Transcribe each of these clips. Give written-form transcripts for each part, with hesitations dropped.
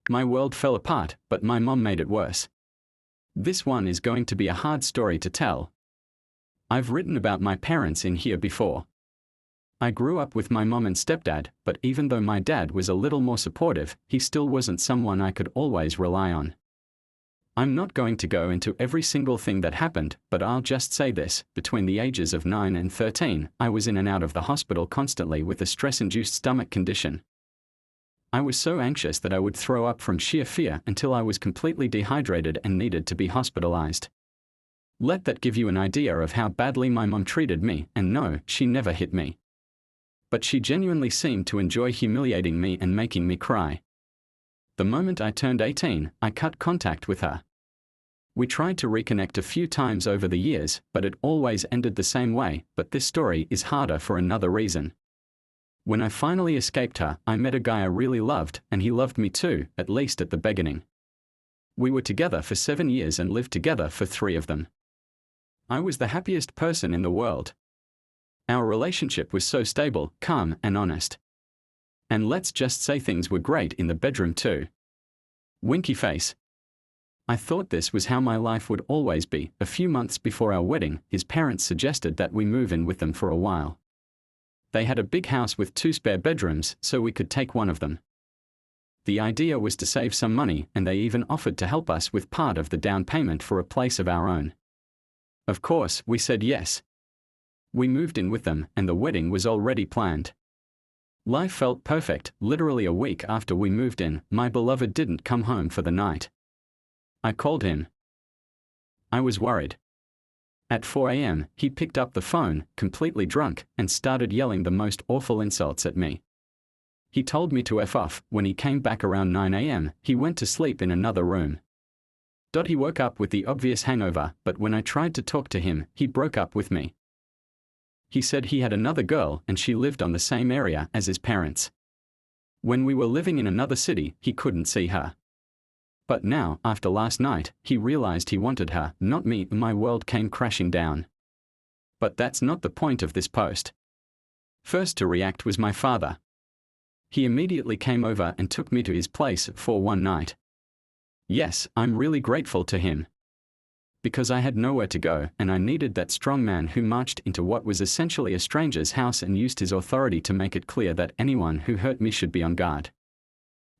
My world fell apart, but my mom made it worse. This one is going to be a hard story to tell. I've written about my parents in here before. I grew up with my mom and stepdad, but even though my dad was a little more supportive, he still wasn't someone I could always rely on. I'm not going to go into every single thing that happened, but I'll just say this: between the ages of 9 and 13, I was in and out of the hospital constantly with a stress-induced stomach condition. I was so anxious that I would throw up from sheer fear until I was completely dehydrated and needed to be hospitalized. Let that give you an idea of how badly my mom treated me, and no, she never hit me. But she genuinely seemed to enjoy humiliating me and making me cry. The moment I turned 18, I cut contact with her. We tried to reconnect a few times over the years, but it always ended the same way. But this story is harder for another reason. When I finally escaped her, I met a guy I really loved, and he loved me too, at least at the beginning. We were together for 7 years and lived together for 3 of them. I was the happiest person in the world. Our relationship was so stable, calm, and honest. And let's just say things were great in the bedroom too. Winky face. I thought this was how my life would always be. A few months before our wedding, his parents suggested that we move in with them for a while. They had a big house with 2 spare bedrooms, so we could take one of them. The idea was to save some money, and they even offered to help us with part of the down payment for a place of our own. Of course, we said yes. We moved in with them, and the wedding was already planned. Life felt perfect. Literally a week after we moved in, my beloved didn't come home for the night. I called him. I was worried. At 4 a.m., he picked up the phone, completely drunk, and started yelling the most awful insults at me. He told me to F off. When he came back around 9 a.m., he went to sleep in another room. He woke up with the obvious hangover, but when I tried to talk to him, he broke up with me. He said he had another girl and she lived on the same area as his parents. When we were living in another city, he couldn't see her. But now, after last night, he realized he wanted her, not me. My world came crashing down. But that's not the point of this post. First to react was my father. He immediately came over and took me to his place for one night. Yes, I'm really grateful to him. Because I had nowhere to go, and I needed that strong man who marched into what was essentially a stranger's house and used his authority to make it clear that anyone who hurt me should be on guard.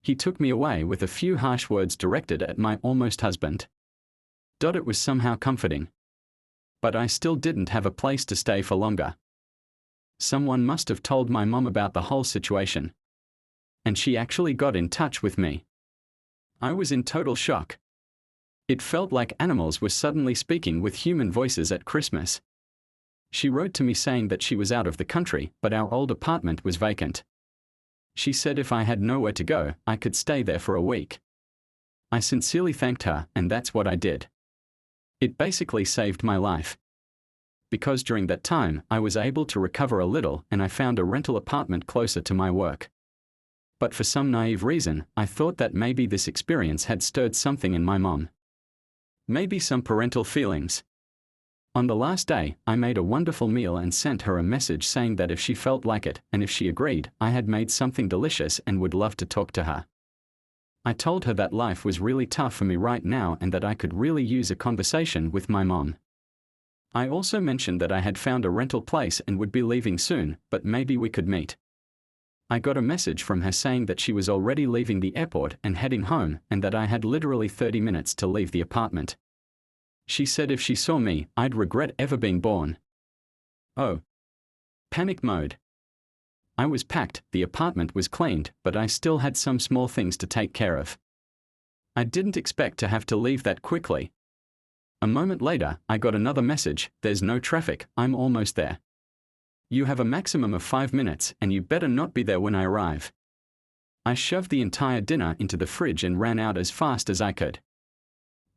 He took me away with a few harsh words directed at my almost husband. It was somehow comforting. But I still didn't have a place to stay for longer. Someone must have told my mom about the whole situation. And she actually got in touch with me. I was in total shock. It felt like animals were suddenly speaking with human voices at Christmas. She wrote to me saying that she was out of the country, but our old apartment was vacant. She said if I had nowhere to go, I could stay there for a week. I sincerely thanked her, and that's what I did. It basically saved my life. Because during that time, I was able to recover a little and I found a rental apartment closer to my work. But for some naive reason, I thought that maybe this experience had stirred something in my mom. Maybe some parental feelings. On the last day, I made a wonderful meal and sent her a message saying that if she felt like it, and if she agreed, I had made something delicious and would love to talk to her. I told her that life was really tough for me right now and that I could really use a conversation with my mom. I also mentioned that I had found a rental place and would be leaving soon, but maybe we could meet. I got a message from her saying that she was already leaving the airport and heading home, and that I had literally 30 minutes to leave the apartment. She said if she saw me, I'd regret ever being born. Oh. Panic mode. I was packed, the apartment was cleaned, but I still had some small things to take care of. I didn't expect to have to leave that quickly. A moment later, I got another message: there's no traffic, I'm almost there. You have a maximum of 5 minutes, and you better not be there when I arrive. I shoved the entire dinner into the fridge and ran out as fast as I could.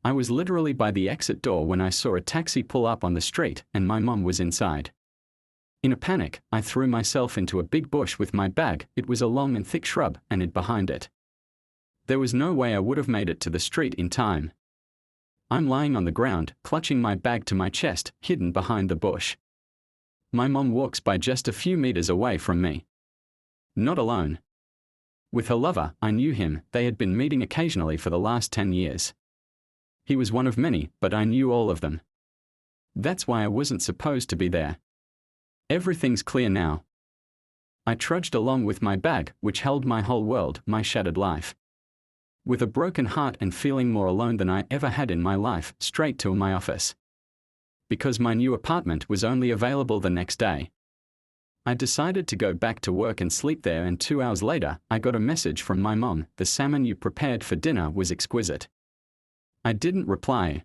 I was literally by the exit door when I saw a taxi pull up on the street, and my mom was inside. In a panic, I threw myself into a big bush with my bag. It was a long and thick shrub, and hid behind it. There was no way I would have made it to the street in time. I'm lying on the ground, clutching my bag to my chest, hidden behind the bush. My mom walks by just a few meters away from me. Not alone. With her lover, I knew him, they had been meeting occasionally for the last 10 years. He was one of many, but I knew all of them. That's why I wasn't supposed to be there. Everything's clear now. I trudged along with my bag, which held my whole world, my shattered life. With a broken heart and feeling more alone than I ever had in my life, straight to my office. Because my new apartment was only available the next day. I decided to go back to work and sleep there, and 2 hours later, I got a message from my mom: "The salmon you prepared for dinner was exquisite." I didn't reply,